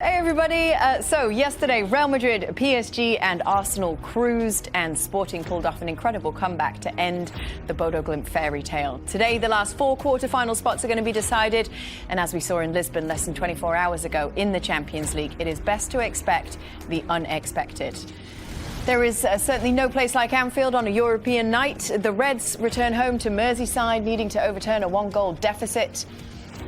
Hey everybody, so yesterday Real Madrid, PSG and Arsenal cruised and Sporting pulled off an incredible comeback to end the Bodo Glimt fairy tale. Today the last 4 quarter-final spots are going to be decided, and as we saw in Lisbon less than 24 hours ago in the Champions League, it is best to expect the unexpected. There is certainly no place like Anfield on a European night. The Reds return home to Merseyside, needing to overturn a 1-goal deficit.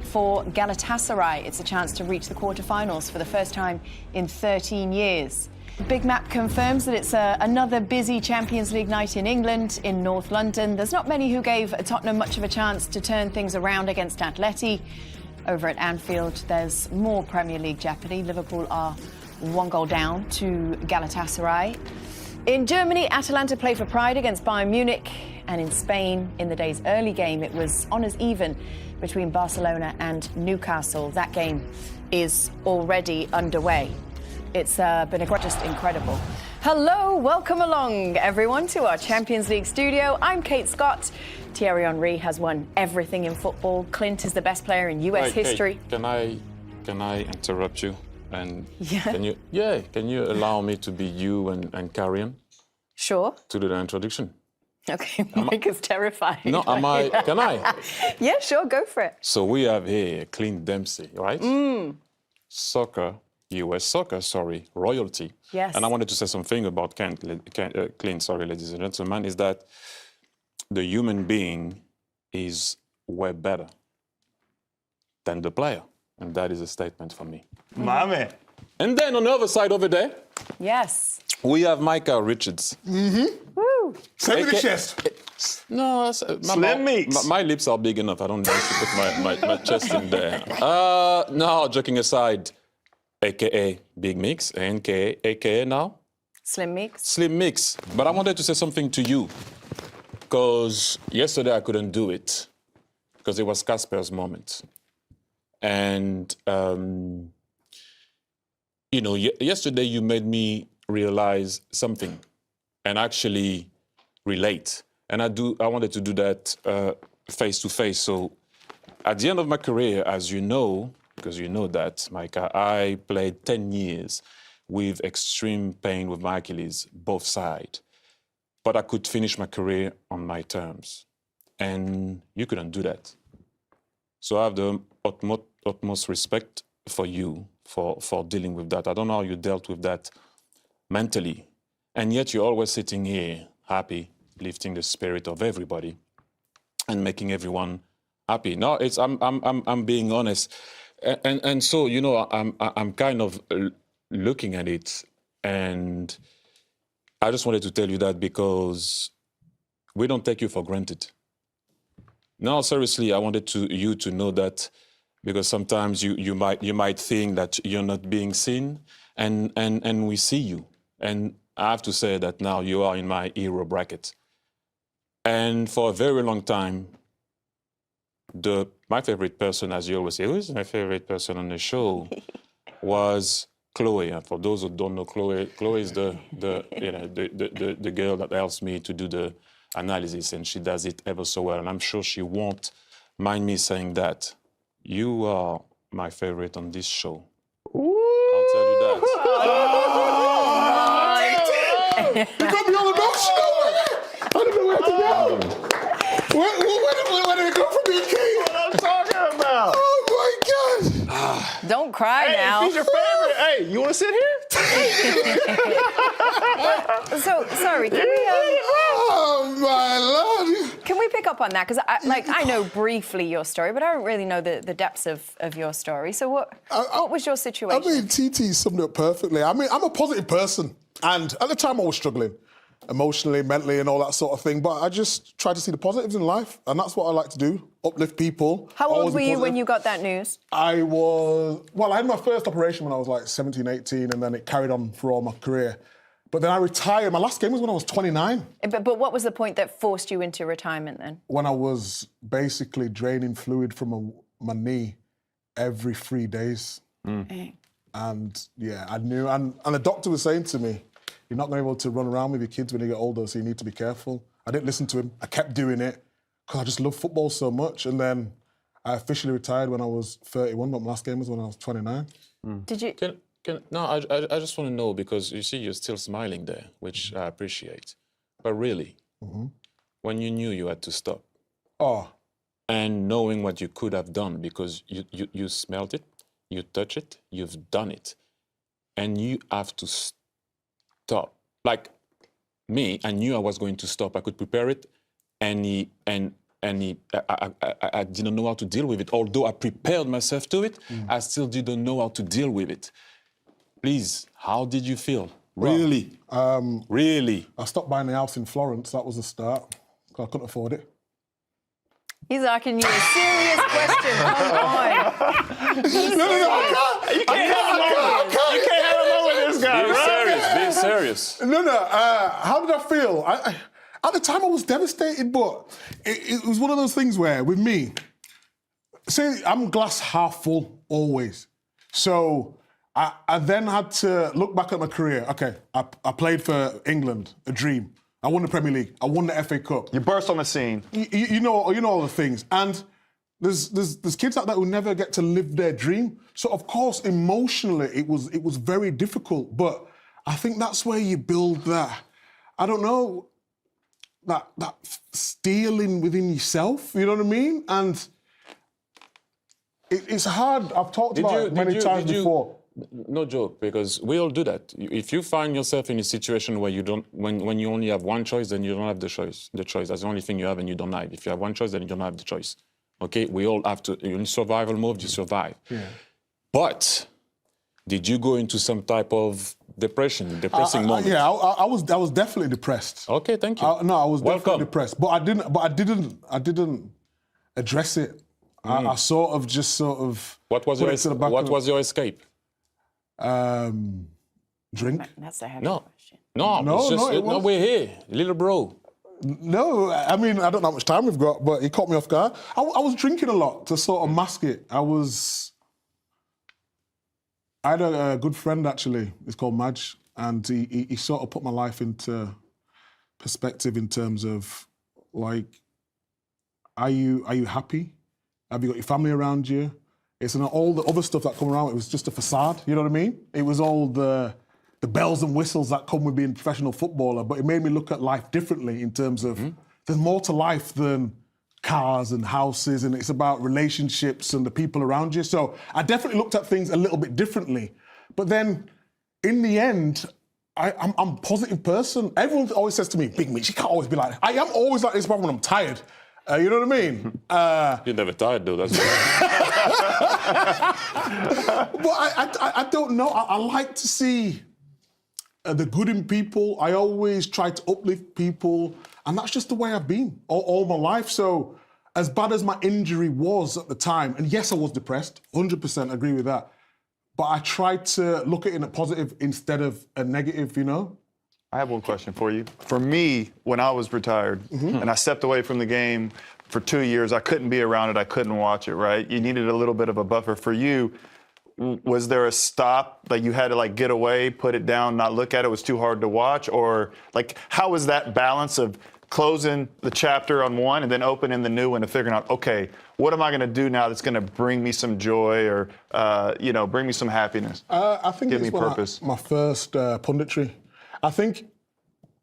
For Galatasaray, it's a chance to reach the quarter-finals for the first time in 13 years. Big Map confirms that it's another busy Champions League night in England, in North London. There's not many who gave Tottenham much of a chance to turn things around against Atleti. Over at Anfield, there's more Premier League jeopardy. Liverpool are 1 goal down to Galatasaray. In Germany, Atalanta played for pride against Bayern Munich. And in Spain, in the day's early game, it was honours even between Barcelona and Newcastle. That game is already underway. It's been just incredible. Hello, welcome along, everyone, to our Champions League studio. I'm Kate Scott. Thierry Henry has won everything in football. Clint is the best player in US history. Hey, can I interrupt you? And yeah. Can you allow me to be you and Carragher? Sure. To do the introduction. Okay, Micah's terrified. No, can I? Yeah, sure, go for it. So we have here Clint Dempsey, right? US soccer, royalty. Yes. And I wanted to say something about Clint, ladies and gentlemen, is that the human being is way better than the player. And that is a statement for me. My man. And then on the other side over there, yes, we have Micah Richards. Woo. Say me the chest. No, Slim Meeks. My lips are big enough. I don't need to put my chest in there. No, joking aside, a.k.a. Big Mix, a.k.a. now? Slim Meeks. Slim Mix. But I wanted to say something to you, because yesterday I couldn't do it, because it was Casper's moment. And, yesterday you made me realize something and actually relate. And I wanted to do that face to face. So at the end of my career, as you know, because you know that, Micah, I played 10 years with extreme pain with my Achilles, both sides. But I could finish my career on my terms. And you couldn't do that. So I have the utmost respect for you for dealing with that. I don't know how you dealt with that mentally. And yet you're always sitting here happy, lifting the spirit of everybody and making everyone happy. No, I'm being honest. And so, I'm kind of looking at it, and I just wanted to tell you that because we don't take you for granted. No, seriously, I wanted you to know that, because sometimes you might think that you're not being seen, and we see you. And I have to say that now you are in my hero bracket. And for a very long time, my favorite person, as you always say, who's my favorite person on the show, was Chloe. And for those who don't know Chloe is the girl that helps me to do the analysis, and she does it ever so well. And I'm sure she won't mind me saying that. You are my favorite on this show. Ooh. I'll tell you that. You got me all emotional. I don't know where to go. Where did it go from being king? What I'm talking about. Oh my gosh. Don't cry now. Hey, she's your favorite. Hey, you want to sit here? So, sorry, can we... Oh my Lord. Can we pick up on that? Because I know briefly your story, but I don't really know the depths of your story. So what was your situation? I mean, TT summed it up perfectly. I mean, I'm a positive person. And at the time I was struggling, emotionally, mentally and all that sort of thing. But I just tried to see the positives in life. And that's what I like to do, uplift people. How old were you when you got that news? I had my first operation when I was like 17, 18, and then it carried on for all my career. But then I retired. My last game was when I was 29. But what was the point that forced you into retirement then? When I was basically draining fluid from my knee every 3 days. And yeah, I knew. And the doctor was saying to me, you're not going to be able to run around with your kids when you get older, so you need to be careful. I didn't listen to him. I kept doing it because I just love football so much. And then I officially retired when I was 31, but my last game was when I was 29. Did you? No, I just want to know, because you see you're still smiling there, which I appreciate. But really, when you knew you had to stop, and knowing what you could have done, because you smelled it, you touch it, you've done it, and you have to stop. Like me, I knew I was going to stop. I could prepare it, I didn't know how to deal with it. Although I prepared myself to it, I still didn't know how to deal with it. Please, how did you feel? Really? Really? I stopped buying the house in Florence. That was the start. I couldn't afford it. He's asking you a serious question. Come on. You can't have a moment with this guy. Be serious. No. How did I feel? At the time, I was devastated, but it was one of those things where, with me, say I'm glass half full always. So I then had to look back at my career. Okay, I played for England, a dream. I won the Premier League. I won the FA Cup. You burst on the scene. You know all the things. And there's kids out there who never get to live their dream. So of course, emotionally, it was very difficult. But I think that's where you build that. I don't know. That stealing within yourself. You know what I mean? And it's hard. I've talked about it many times before. No joke, because we all do that. If you find yourself in a situation where you don't, when you only have one choice, then you don't have the choice. That's the only thing you have, and you don't have. If you have one choice, then you don't have the choice. Okay, we all have to. In survival mode, you survive. Yeah. But did you go into some type of depressing moment? Yeah, I was definitely depressed. Okay, thank you. I was definitely depressed, but I didn't address it. I sort of. What was your escape? Drink. That's a heavy question. No, we're here, little bro. No, I mean, I don't know how much time we've got, but it caught me off guard. I was drinking a lot to sort of mask it. I had a good friend, actually. He's called Madge, and he sort of put my life into perspective in terms of, like, are you happy? Have you got your family around you? It's not all the other stuff that come around. It was just a facade, you know what I mean? It was all the bells and whistles that come with being a professional footballer, but it made me look at life differently in terms of there's more to life than cars and houses, and it's about relationships and the people around you. So I definitely looked at things a little bit differently. But then, in the end, I'm a positive person. Everyone always says to me, Big Mitch, you can't always be like that. I am always like this when I'm tired. You know what I mean? You're never tired, though. That's But I don't know. I like to see the good in people. I always try to uplift people. And that's just the way I've been all my life. So as bad as my injury was at the time, and yes, I was depressed, 100% agree with that. But I tried to look at it in a positive instead of a negative, you know? I have one question for you. For me, when I was retired and I stepped away from the game for 2 years, I couldn't be around it, I couldn't watch it, right? You needed a little bit of a buffer. For you, was there a stop that you had to like get away, put it down, not look at it, was too hard to watch? Or like, how was that balance of closing the chapter on one and then opening the new one and figuring out, okay, what am I going to do now that's going to bring me some joy or, bring me some happiness? I think give it's me purpose. My first punditry. I think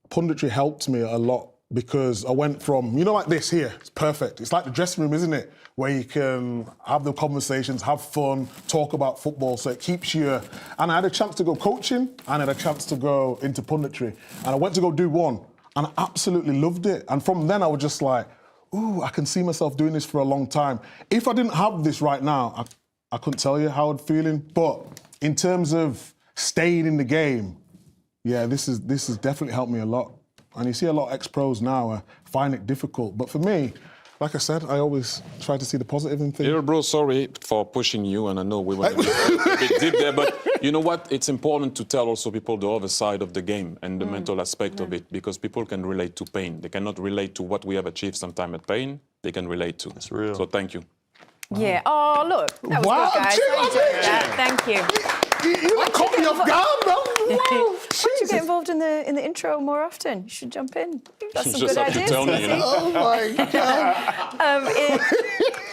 punditry helped me a lot because I went from, like this here, it's perfect. It's like the dressing room, isn't it? Where you can have the conversations, have fun, talk about football, so it keeps you... And I had a chance to go coaching, and I had a chance to go into punditry. And I went to go do one, and I absolutely loved it. And from then I was just like, ooh, I can see myself doing this for a long time. If I didn't have this right now, I couldn't tell you how I'm feeling. But in terms of staying in the game, yeah, this has definitely helped me a lot. And you see a lot of ex-pros now find it difficult. But for me, like I said, I always try to see the positive in things. Little bro, sorry for pushing you, and I know we went a bit deep there, but you know what? It's important to tell also people the other side of the game and the mental aspect of it, because people can relate to pain. They cannot relate to what we have achieved sometime at pain. They can relate to. That's real. So thank you. Yeah. Oh, look. That was good, guys. Thank you. You caught me off guard, man. Why don't you get involved in the intro more often? You should jump in. You've got some good ideas. Tell me, Oh my God.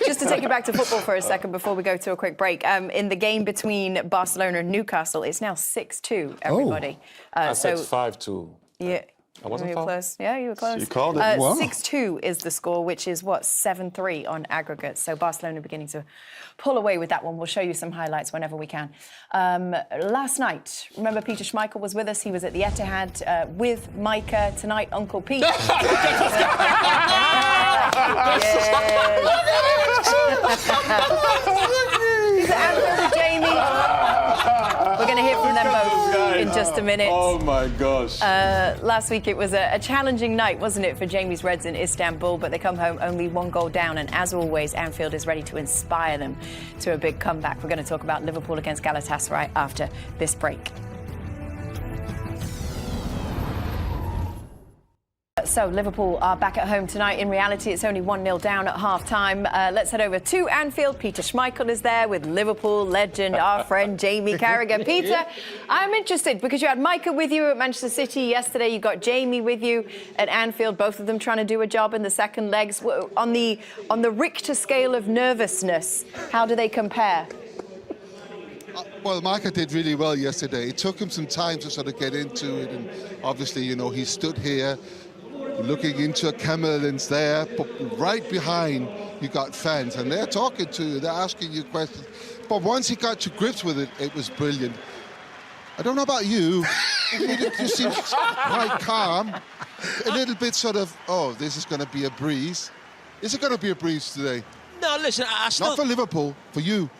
Just to take you back to football for a second before we go to a quick break. In the game between Barcelona and Newcastle, it's now 6-2, everybody. I said 5-2. Yeah. I wasn't You were close. Yeah, you were close. You called it. Wow. 6-2 is the score, which is, 7-3 on aggregate. So Barcelona beginning to pull away with that one. We'll show you some highlights whenever we can. Last night, remember Peter Schmeichel was with us. He was at the Etihad with Micah. Tonight, Uncle Pete. Yes. He's at Anfield with Jamie. We're going to hear from them both in just a minute. Oh my gosh. Last week it was a challenging night, wasn't it, for Jamie's Reds in Istanbul, but they come home only 1 goal down, and as always, Anfield is ready to inspire them to a big comeback. We're going to talk about Liverpool against Galatasaray after this break. So Liverpool are back at home tonight. In reality, it's only 1-0 down at half-time. Let's head over to Anfield. Peter Schmeichel is there with Liverpool legend, our friend Jamie Carragher. Peter, I'm interested because you had Micah with you at Manchester City yesterday. You got Jamie with you at Anfield, both of them trying to do a job in the second legs. On the Richter scale of nervousness, how do they compare? Well, Micah did really well yesterday. It took him some time to sort of get into it, and obviously, you know, he stood here looking into a camera lens there, but right behind you got fans, and they're talking to you, they're asking you questions. But once he got to grips with it, it was brilliant. I don't know about you, you seem quite calm, a little bit sort of, oh, this is going to be a breeze. Is it going to be a breeze today? No, listen, I still... Not for Liverpool, for you.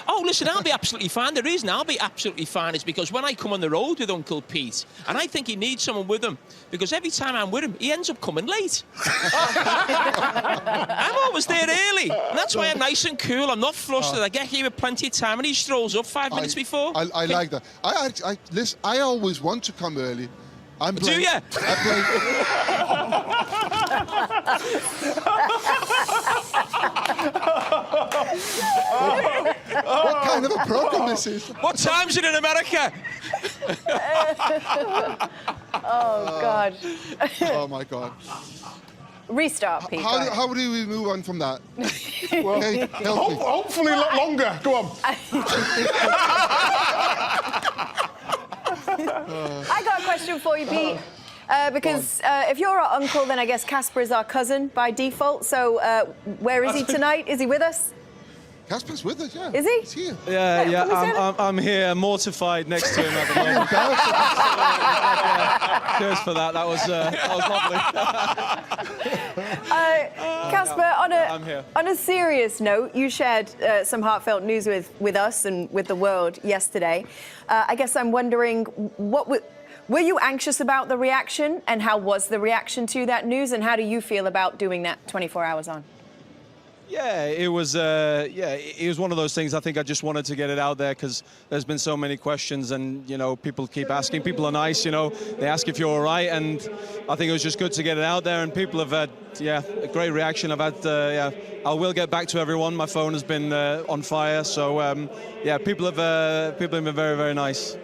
Oh, listen, I'll be absolutely fine. The reason I'll be absolutely fine is because when I come on the road with Uncle Pete, and I think he needs someone with him, because every time I'm with him, he ends up coming late. I'm always there early, and that's why I'm nice and cool. I'm not flustered. I get here with plenty of time, and he strolls up 5 minutes before. I like that. Listen, I always want to come early. I'm Do you? What kind of a program this is? What time's it in America? Oh, God. Oh, my God. Restart, Pete. How do we move on from that? Well, Okay, help me. hopefully a lot longer. Go on. I got a question for you, Pete. Because if you're our uncle, then I guess Casper is our cousin by default. So where is he tonight? Is he with us? Casper's with us, yeah. Is he? He's here. Yeah, I'm here, mortified next to him at the moment. Cheers for that. That was lovely. Casper, I'm here. on a serious note, you shared some heartfelt news with us and with the world yesterday. I guess I'm wondering, were you anxious about the reaction, and how was the reaction to that news, and how do you feel about doing that 24 hours on? Yeah, it was one of those things. I think I just wanted to get it out there because there's been so many questions, and you know, people keep asking. People are nice, you know. They ask if you're all right, and I think it was just good to get it out there. And people have had, a great reaction. I've had, I will get back to everyone. My phone has been on fire, so people have been very, very nice.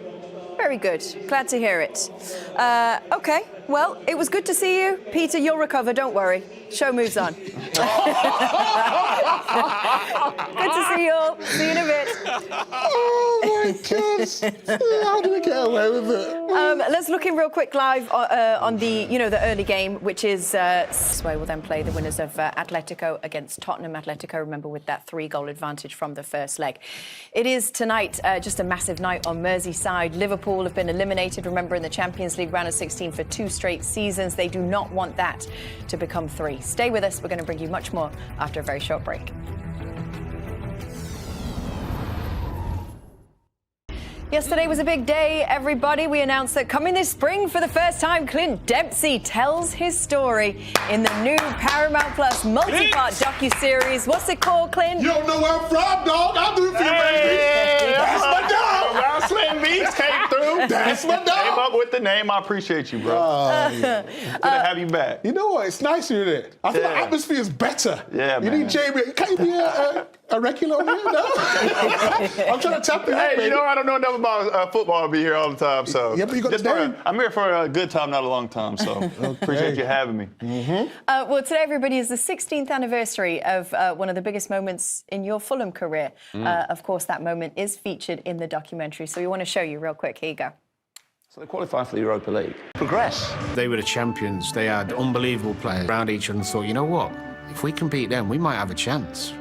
Very good. Glad to hear it. OK, well, it was good to see you. Peter, you'll recover, don't worry. Show moves on. Good to see you all. See you in a bit. Oh, my gosh. How did we get away with it? Let's look in real quick live on the early game, which is where we'll then play the winners of Atletico against Tottenham. Atletico, remember, with that 3-goal advantage from the first leg. It is tonight just a massive night on Merseyside. Liverpool have been eliminated, remember, in the Champions League round of 16 for 2 straight seasons. They do not want that to become 3. Stay with us. We're going to bring you much more after a very short break. Yesterday was a big day, everybody. We announced that coming this spring for the first time, Clint Dempsey tells his story in the new Paramount Plus multi-part docu-series. What's it called, Clint? You don't know where I'm from, dog. I'll do it for you, baby. That's my dog. Wrestling Beats came through. That's my dog. Came up with the name. I appreciate you, bro. Good to have you back. You know what? It's nice you're there. I feel like Yeah. atmosphere is better. Yeah, you man. need Jamie. Can you be a regular on here? No. I'm trying to tap you. Hey, you know, I don't know enough about football to be here all the time, so. Yeah, but you got the name. I'm here for a good time, not a long time, so appreciate you having me. Well, today, everybody, is the 16th anniversary of one of the biggest moments in your Fulham career. Of course, that moment is featured in the documentary, so we want to show you real quick. Here you go. So they qualified for the Europa League. Progress. They were the champions. They had unbelievable players around each other and thought, you know what? If we can beat them, we might have a chance.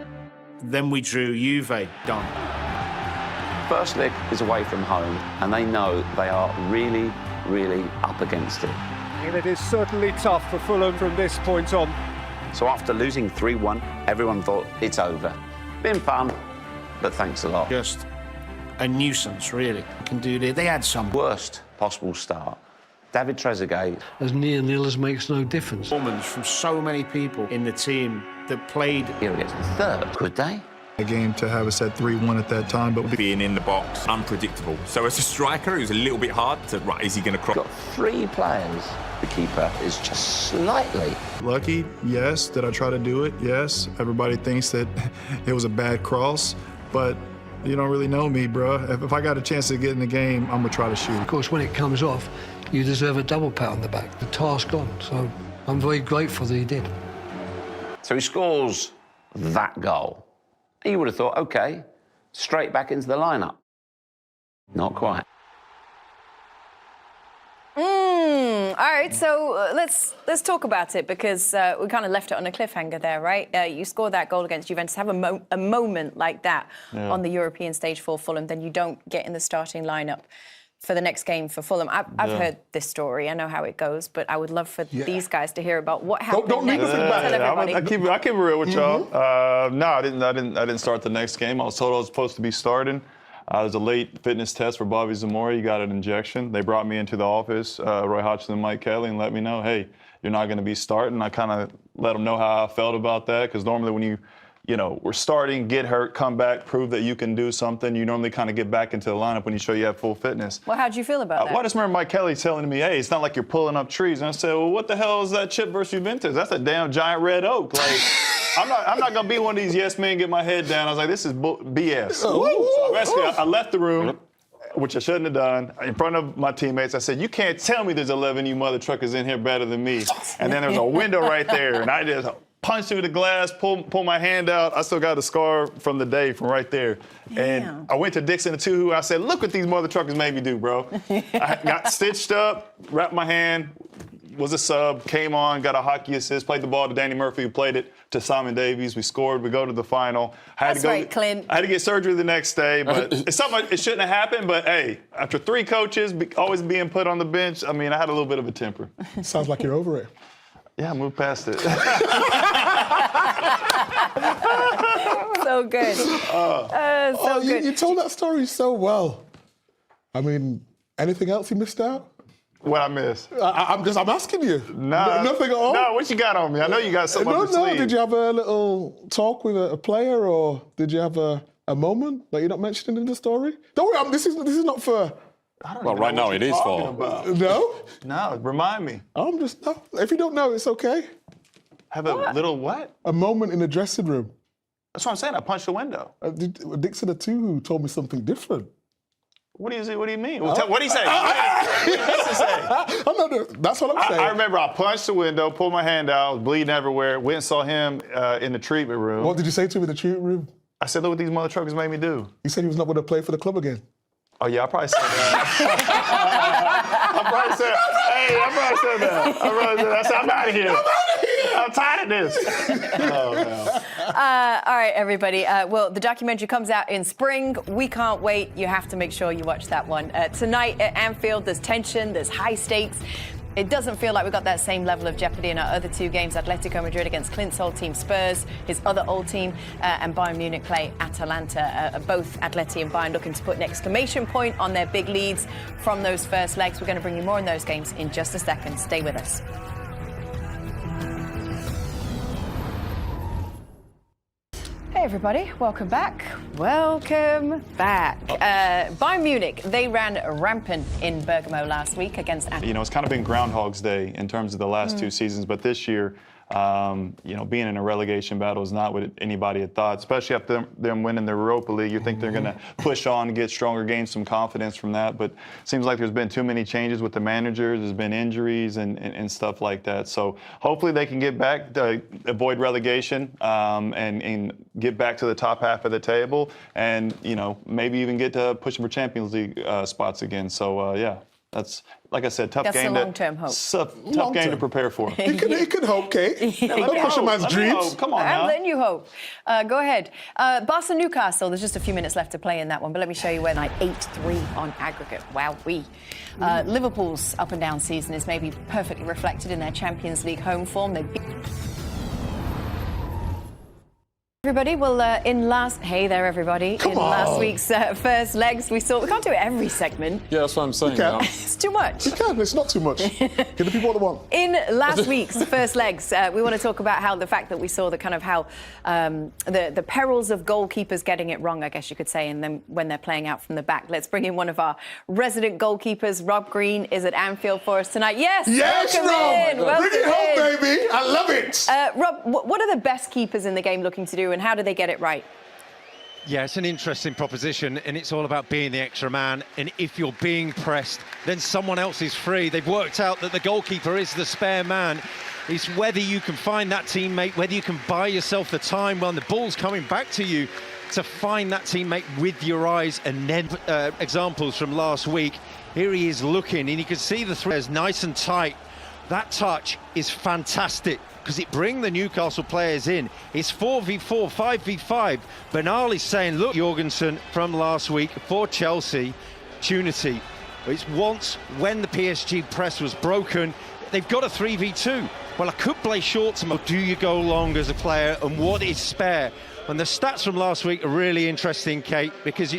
Then we drew Juve, done. First leg is away from home, and they know they are really, really up against it. And it is certainly tough for Fulham from this point on. So after losing 3-1, everyone thought it's over. Been fun, but thanks a lot. Just a nuisance, really. Can do this. They had some. Worst possible start. David Trezeguet. As near nil as makes no difference. Performance from so many people in the team that played. Here against the third, could they? A game to have us at 3-1 at that time, but being in the box, unpredictable. So as a striker, it was a little bit hard to, right, is he going to cross? Got 3 players. The keeper is just slightly. Lucky, yes. Did I try to do it? Yes. Everybody thinks that it was a bad cross, but you don't really know me, bro. If I got a chance to get in the game, I'm going to try to shoot. Of course, when it comes off, you deserve a double pat on the back. The task on, so I'm very grateful that he did. So he scores that goal. And you would have thought, OK, straight back into the lineup. Not quite. All right, so let's talk about it, because we kind of left it on a cliffhanger there, right? You score that goal against Juventus, have a moment like that on the European stage for Fulham, then you don't get in the starting lineup for the next game for Fulham. I've heard this story. I know how it goes, but I would love for these guys to hear about what happened. Don't next. leave us in the back. I keep it real with y'all. No, I didn't start the next game. I was told I was supposed to be starting. There's a late fitness test for Bobby Zamora. He got an injection. They brought me into the office, Roy Hodgson and Mike Kelly, and let me know, hey, you're not going to be starting. I kind of let them know how I felt about that, because normally when you know, we're starting, get hurt, come back, prove that you can do something, you normally kind of get back into the lineup when you show you have full fitness. Well, how'd you feel about that? Well, I just remember Mike Kelly telling me, hey, it's not like you're pulling up trees. And I said, well, what the hell is that chip versus Juventus? That's a damn giant red oak. Like, I'm not going to be one of these yes men, get my head down. I was like, this is BS. So basically, I left the room, which I shouldn't have done, in front of my teammates. I said, you can't tell me there's 11 you mother truckers in here better than me. And then there was a window right there, and I just punched through the glass, pull my hand out. I still got a scar from the day from right there. Damn. And I went to Dixon and Tuhu. I said, look what these mother truckers made me do, bro. I got stitched up, wrapped my hand, was a sub, came on, got a hockey assist, played the ball to Danny Murphy, who played it to Simon Davies. We scored. We go to the final. That's right, Clint. I had to get surgery the next day, but it's something it shouldn't have happened. But hey, after 3 coaches always being put on the bench, I mean, I had a little bit of a temper. Sounds like you're over it. Yeah, I moved past it. So good. So good. You told that story so well. I mean, anything else you missed out? What I missed? I'm asking you. Nah, nothing at all? No, what you got on me? I know you got something up your sleeve. Did you have a little talk with a player, or did you have a moment that you're not mentioning in the story? Don't worry, this is not for... Well, right now it is for... No? No, remind me. No. If you don't know, it's okay. Have a little what? A moment in the dressing room. That's what I'm saying. I punched the window. Dixon Atuhu told me something different. What do you mean? What did he say? What did Dixon say? That's what I'm saying. I remember I punched the window, pulled my hand out, was bleeding everywhere, went and saw him in the treatment room. What did you say to him in the treatment room? I said, look what these mother truckers made me do. You said he was not going to play for the club again. Oh, yeah, I probably said that. I probably said that. I said, I'm out of here. I'm tired of this. Oh, man. All right, everybody. Well, the documentary comes out in spring. We can't wait. You have to make sure you watch that one. Tonight at Anfield, there's tension, there's high stakes. It doesn't feel like we've got that same level of jeopardy in our other 2 games. Atletico Madrid against Clint's old team Spurs, his other old team, and Bayern Munich play Atalanta. Both Atleti and Bayern looking to put an exclamation point on their big leads from those first legs. We're going to bring you more on those games in just a second. Stay with us. Hey everybody, welcome back. Welcome back. Bayern Munich, they ran rampant in Bergamo last week against Atletico. You know, it's kind of been Groundhog's Day in terms of the last 2 seasons, but this year You know, being in a relegation battle is not what anybody had thought, especially after them winning the Europa League. You think they're going to push on and get stronger, gain some confidence from that. But it seems like there's been too many changes with the managers. There's been injuries and stuff like that. So hopefully they can get back, avoid relegation, and get back to the top half of the table, and, you know, maybe even get to pushing for Champions League spots again. So, yeah. That's, like I said, tough That's game. That's long-term hope. Tough game to prepare for. It can hope, Kate. Yeah, Don't push a man's dreams. Come on I'm now. letting you hope. Go ahead. Barca Newcastle, there's just a few minutes left to play in that one, but let me show you where night 8-3 on aggregate. Wow-wee. Liverpool's up and down season is maybe perfectly reflected in their Champions League home form. They beat everybody. Well, hey there, everybody. Last week's first legs, we can't do it every segment. Yeah, that's what I'm saying. Now. It's too much. You can, it's not too much. Give the people what they want. In last week's first legs, we want to talk about how the fact that we saw the perils of goalkeepers getting it wrong, I guess you could say, and then when they're playing out from the back. Let's bring in one of our resident goalkeepers. Rob Green is at Anfield for us tonight. Yes, Rob. Welcome Bring it home, in. baby. I love it. Rob, what are the best keepers in the game looking to do, and how do they get it right? Yeah, it's an interesting proposition, and it's all about being the extra man. And if you're being pressed, then someone else is free. They've worked out that the goalkeeper is the spare man. It's whether you can find that teammate, whether you can buy yourself the time when the ball's coming back to you to find that teammate with your eyes. And then examples from last week. Here he is looking, and you can see the three is nice and tight. That touch is fantastic, because it brings the Newcastle players in. It's 4v4, 5v5. Bernal is saying, look, Jorgensen from last week for Chelsea, opportunity. It's once when the PSG press was broken, they've got a 3v2. Well, I could play short to do you go long as a player, and what is spare? And the stats from last week are really interesting, Kate, because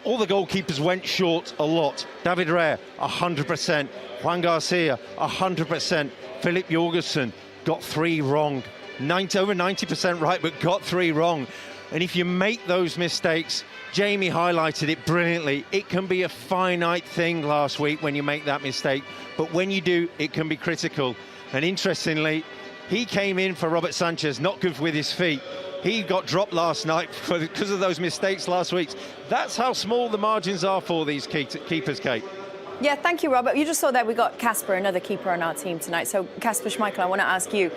all the goalkeepers went short a lot. David Raya, 100%. Juan Garcia, 100%. Philip Jorgensen got 3 wrong. Over 90% right, but got 3 wrong. And if you make those mistakes, Jamie highlighted it brilliantly. It can be a finite thing last week when you make that mistake, but when you do, it can be critical. And interestingly, he came in for Robert Sanchez, not good with his feet. He got dropped last night because of those mistakes last week. That's how small the margins are for these keepers, Kate. Yeah, thank you, Robert. You just saw that we got Kasper, another keeper on our team tonight. So, Kasper Schmeichel, I want to ask you,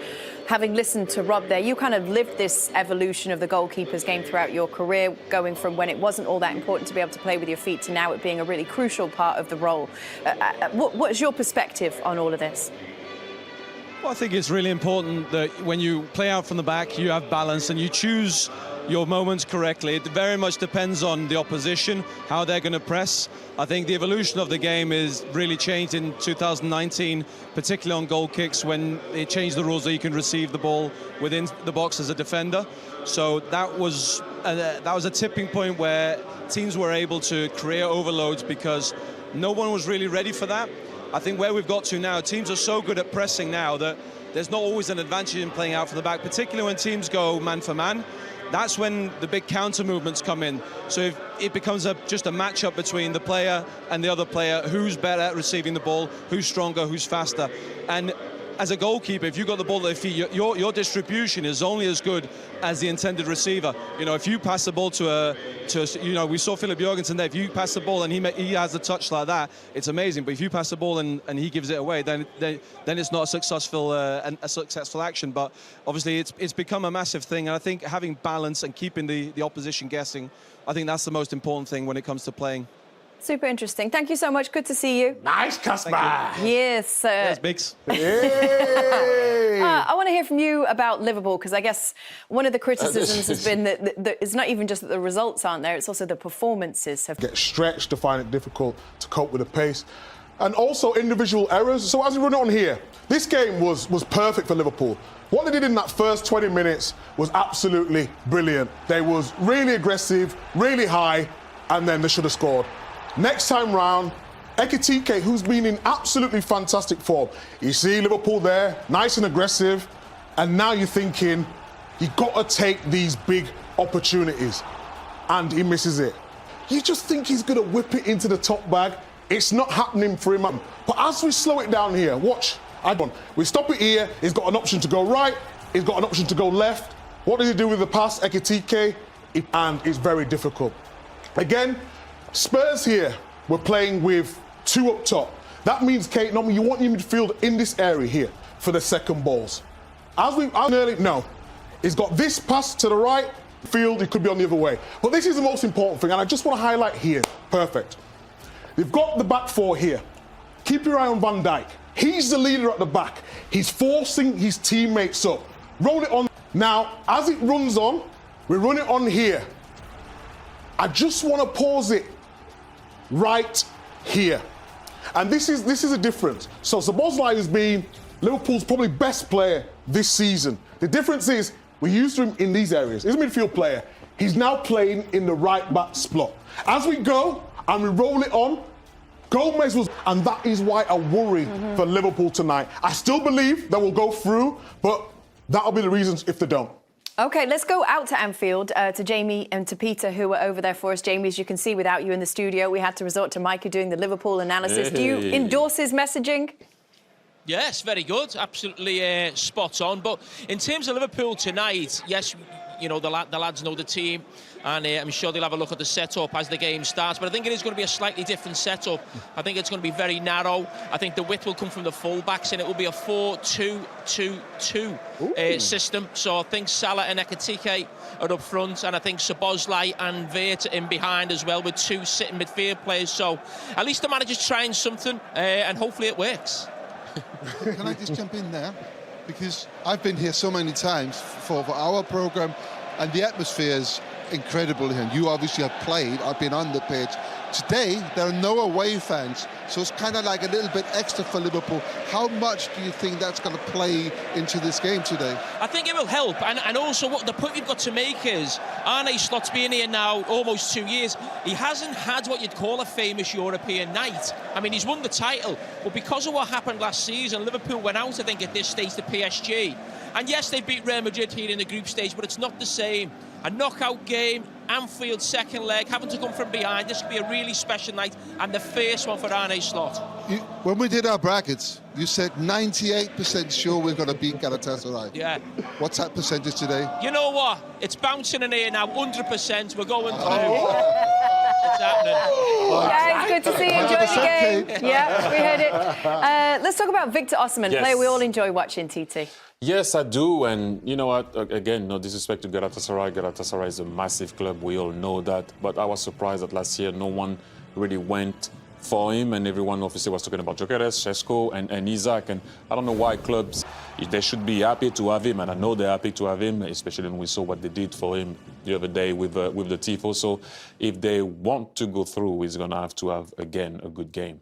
having listened to Rob there, you kind of lived this evolution of the goalkeeper's game throughout your career, going from when it wasn't all that important to be able to play with your feet to now it being a really crucial part of the role. What's your perspective on all of this? Well, I think it's really important that when you play out from the back, you have balance and you choose your moments correctly. It very much depends on the opposition, how they're going to press. I think the evolution of the game is really changed in 2019, particularly on goal kicks, when they changed the rules that you can receive the ball within the box as a defender. So that was a tipping point where teams were able to create overloads because no one was really ready for that. I think where we've got to now, teams are so good at pressing now that there's not always an advantage in playing out from the back, particularly when teams go man for man. That's when the big counter movements come in. So if it becomes just a matchup between the player and the other player, who's better at receiving the ball, who's stronger, who's faster. And as a goalkeeper, if you've got the ball at your feet, your distribution is only as good as the intended receiver. You know, if you pass the ball we saw Philip Jorgensen there. If you pass the ball and he has a touch like that, it's amazing. But if you pass the ball and he gives it away, then it's not a successful action. But obviously, it's become a massive thing. And I think having balance and keeping the opposition guessing, I think that's the most important thing when it comes to playing. Super interesting. Thank you so much. Good to see you. Nice, Kasper. Yes. Yes, Biggs. I want to hear from you about Liverpool, because I guess one of the criticisms has been that it's not even just that the results aren't there, it's also the performances have get stretched to find it difficult to cope with the pace. And also individual errors. So as we run on here, this game was perfect for Liverpool. What they did in that first 20 minutes was absolutely brilliant. They was really aggressive, really high, and then they should have scored. Next time round, Ekitike, who's been in absolutely fantastic form. You see Liverpool there, nice and aggressive, and now you're thinking, you've got to take these big opportunities, and he misses it. You just think he's going to whip it into the top bag. It's not happening for him. But as we slow it down here, watch. We stop it here, he's got an option to go right, He's got an option to go left. What does he do with the pass? Ekitike, and it's very difficult. Again, Spurs here, we're playing with 2 up top. That means, Kate, normally you want your midfield in this area here for the second balls. As early, no. He's got this pass to the right field, he could be on the other way. But this is the most important thing, and I just want to highlight here. Perfect. They've got the back 4 here. Keep your eye on Van Dijk. He's the leader at the back. He's forcing his teammates up. Roll it on. Now, as it runs on, we run it on here. I just want to pause it right here. And this is a difference. So Szoboszlai has been Liverpool's probably best player this season. The difference is we used him in these areas. He's a midfield player. He's now playing in the right back slot. As we go and we roll it on, Gomez was, and that is why I worry for Liverpool tonight. I still believe they will go through, but that'll be the reasons if they don't. OK, let's go out to Anfield, to Jamie and to Peter, who are over there for us. Jamie, as you can see, without you in the studio, we had to resort to Micah doing the Liverpool analysis. Hey. Do you endorse his messaging? Yes, very good. Absolutely spot on. But in terms of Liverpool tonight, yes, you know, the lads know the team, and I'm sure they'll have a look at the setup as the game starts. But I think it is going to be a slightly different setup. I think it's going to be very narrow. I think the width will come from the full-backs, and it will be a 4-2-2-2 system. So I think Salah and Ekitike are up front, and I think Szoboszlai and Vert in behind as well, with 2 sitting midfield players. So at least the manager's trying something, and hopefully it works. Can I just jump in there? Because I've been here so many times for our programme, and the atmosphere is incredible here. And you obviously have played, I've been on the pitch. Today, there are no away fans, so it's kind of like a little bit extra for Liverpool. How much do you think that's going to play into this game today? I think it will help, and also what the point we've got to make is Arne Slot's been here now almost 2 years. He hasn't had what you'd call a famous European night. I mean, he's won the title, but because of what happened last season, Liverpool went out, I think, at this stage to PSG. And yes, they beat Real Madrid here in the group stage, but it's not the same. A knockout game, Anfield second leg, having to come from behind. This could be a really special night, and the first one for Arne Slot. When we did our brackets, you said 98% sure we're going to beat Galatasaray. Yeah. What's that percentage today? You know what? It's bouncing in here now, 100%. We're going through. It's happening. Yeah, it's good to see you enjoy the game. Yeah, we heard it. Let's talk about Victor Osimhen, player we all enjoy watching, TT. Yes, I do. And you know what? Again, no disrespect to Galatasaray. Galatasaray is a massive club. We all know that. But I was surprised that last year no one really went for him, and everyone obviously was talking about Gyökeres, Šeško, and Isaac. And I don't know why clubs, they should be happy to have him, and I know they're happy to have him, especially when we saw what they did for him the other day with the Tifo. So if they want to go through, he's going to have, again, a good game.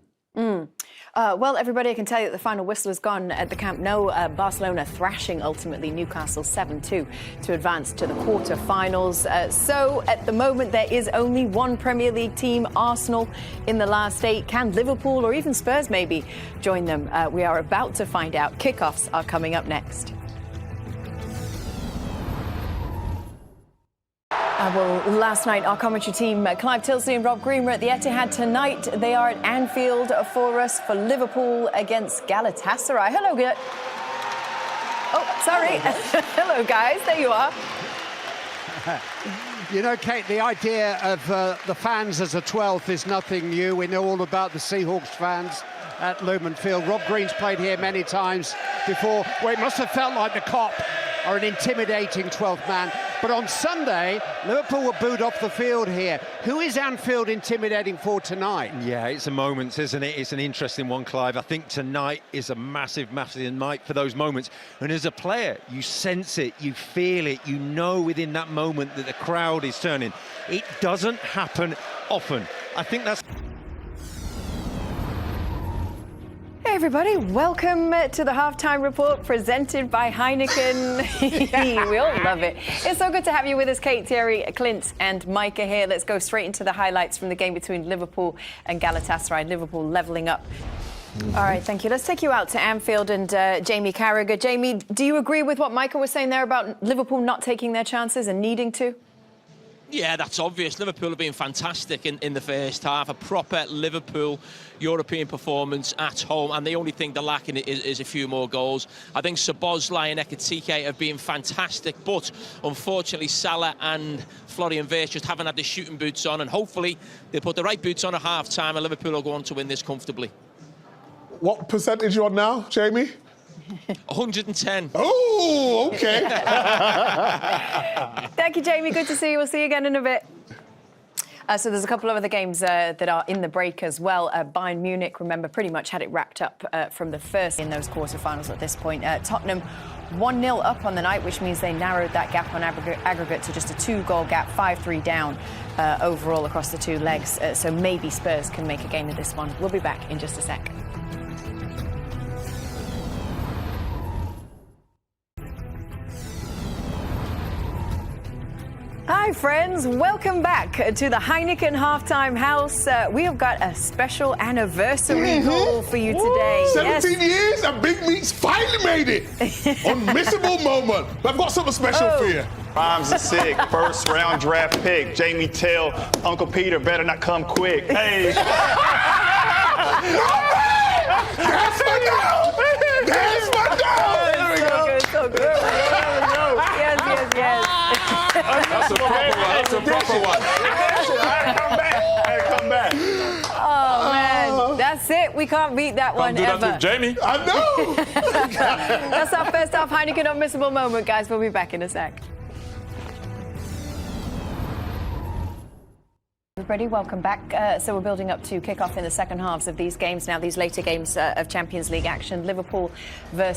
Well, everybody, I can tell you that the final whistle has gone at the Camp Nou. Barcelona thrashing, ultimately, Newcastle 7-2 to advance to the quarter-finals. So, at the moment, there is only one Premier League team, Arsenal, in the last 8. Can Liverpool or even Spurs maybe join them? We are about to find out. Kickoffs are coming up next. Well, last night, our commentary team, Clive Tilsley and Rob Green, were at the Etihad. Tonight, they are at Anfield for us for Liverpool against Galatasaray. Hello, oh, sorry. Hello, guys. There you are. You know, Kate, the idea of the fans as a 12th is nothing new. We know all about the Seahawks fans at Lumen Field. Rob Green's played here many times before. Well, it must have felt like the Kop are an intimidating 12th man. But on Sunday, Liverpool were booed off the field here. Who is Anfield intimidating for tonight? Yeah, it's a moment, isn't it? It's an interesting one, Clive. I think tonight is a massive, massive night for those moments. And as a player, you sense it, you feel it, you know within that moment that the crowd is turning. It doesn't happen often. I think that's... Hey everybody, welcome to the Halftime Report presented by Heineken. We all love it. It's so good to have you with us, Kate, Thierry, Clint and Micah here. Let's go straight into the highlights from the game between Liverpool and Galatasaray. Liverpool levelling up. All right, thank you. Let's take you out to Anfield and Jamie Carragher. Jamie, do you agree with what Micah was saying there about Liverpool not taking their chances and needing to? Yeah, that's obvious. Liverpool have been fantastic in the first half. A proper Liverpool European performance at home, and the only thing they're lacking is a few more goals. I think Szoboszlai and Ekitike have been fantastic, but unfortunately Salah and Florian Wirtz just haven't had the shooting boots on, and hopefully they'll put the right boots on at half-time and Liverpool will go on to win this comfortably. What percentage are you on now, Jamie? 110. Oh, okay. Thank you, Jamie. Good to see you. We'll see you again in a bit. So there's a couple of other games that are in the break as well. Bayern Munich, remember, pretty much had it wrapped up from the first in those quarterfinals at this point. Tottenham 1-0 up on the night, which means they narrowed that gap on aggregate to just a 2-goal gap, 5-3 down overall across the two legs. So maybe Spurs can make a game of this one. We'll be back in just a sec. Hi friends, welcome back to the Heineken Halftime House. We have got a special anniversary goal for you today. 17 years and Big Meat's finally made it. Unmissable moment. But I've got something special for you. Rhymes are sick. First round draft pick. Jamie tell Uncle Peter better not come quick. Hey. That's my dog. That's my dog. There we go. So good. Yes. That's a proper one. That's a proper one. I come back. Oh, man. That's it. We can't beat that one do ever. That with Jamie. I know. That's our first half Heineken unmissable moment, guys. We'll be back in a sec. Everybody, welcome back. So we're building up to kick off in the second halves of these games now, these later games of Champions League action. Liverpool versus